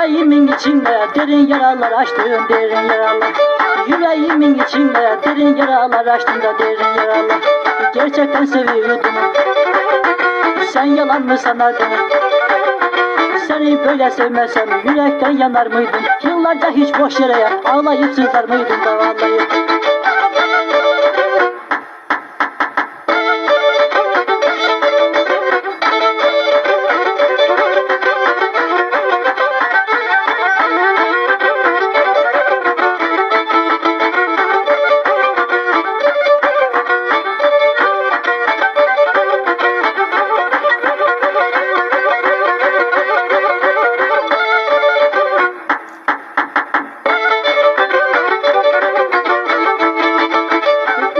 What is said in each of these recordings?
Yüreğimin içinde derin yaralar açtım, derin yaralar. Yüreğimin içinde derin yaralar açtım da derin yaralar. Gerçekten seviyordum, sen yalan mı sanardın? Seni böyle sevmesem yürekten yanar mıydın? Yıllarca hiç boş yere ağlayıp sızlar mıydın da vallahi?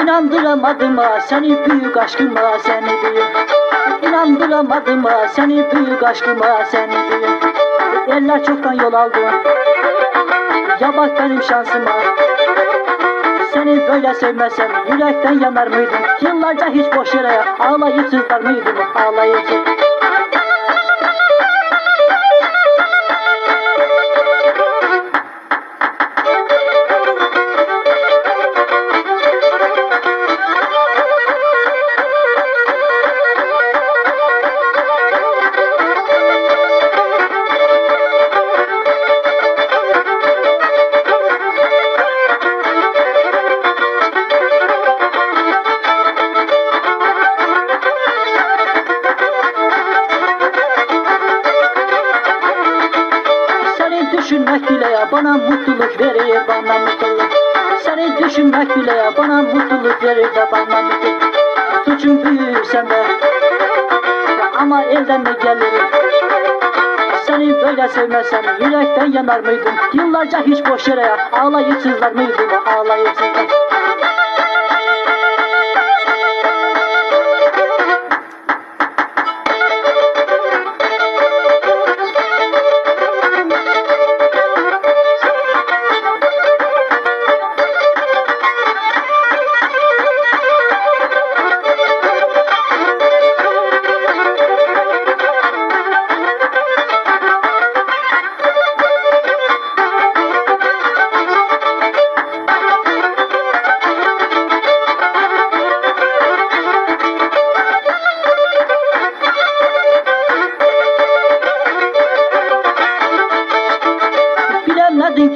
İnandıramadım ha seni büyük aşkıma, seni büyük. İnandıramadım ha seni büyük aşkıma, seni büyük. Eller çoktan yol aldı, ya bak benim şansıma. Seni böyle sevmesem yürekten yanar mıydın? Yıllarca hiç boş yere ağlayıp sızlar mıydın? Ağlayıp sızlar. Düşünmek bile ya bana mutluluk verir, bana mutluluk. Seni düşünmek bile ya bana mutluluk verir de bana mutluluk. Suçun büyür sende ama elden ne gelir? Seni böyle sevmesem yürekten yanar mıydın? Yıllarca hiç boş yere ağlayıp sızlar mıydın? Ağlayıp sızlar.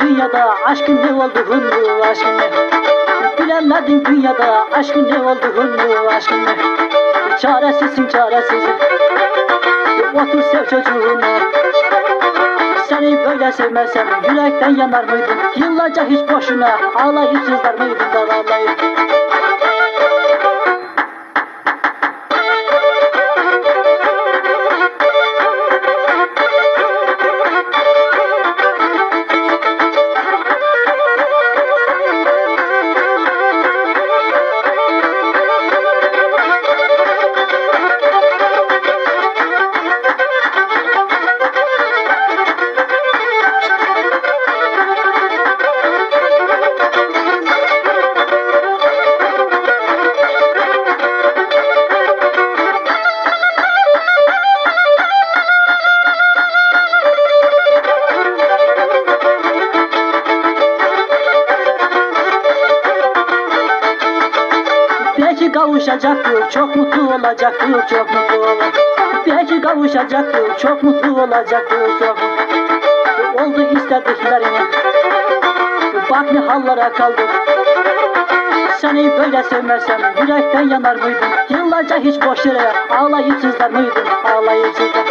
Dünyada aşkın ne olduğunu, aşkın ne? Bilemedin dünyada aşkın ne olduğunu, aşkın ne? Çaresizsin çaresiz, otur sev çocuğunu. Seni böyle sevmesem yürekten yanar mıydın? Yıllarca hiç boşuna ağlayıp sızlar mıydın da vallahi? Belki kavuşacaktık, çok mutlu olacaktık, çok mutlu olacaktık. Belki kavuşacaktık, çok mutlu olacaktık, çok mutlu. Oldu istediklerini, bak ne hallara kaldık. Seni böyle sevmesem yürekten yanar mıydın? Yıllarca hiç boş yere ağlayıp sızlar mıydın? Ağlayıp sızlar.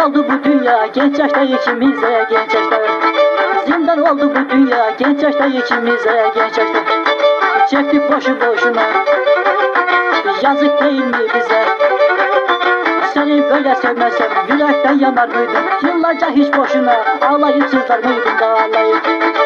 oldu bu dünya genç yaşta içimize, genç yaşta. Zindan oldu bu dünya genç yaşta içimize, genç yaşta. Çektik boşu boşuna, yazık değil mi bize? Seni böyle sevmezsem yürekten yanar mıydım? Yıllarca hiç boşuna ağlayıp sızlar mıydım da ağlayıp?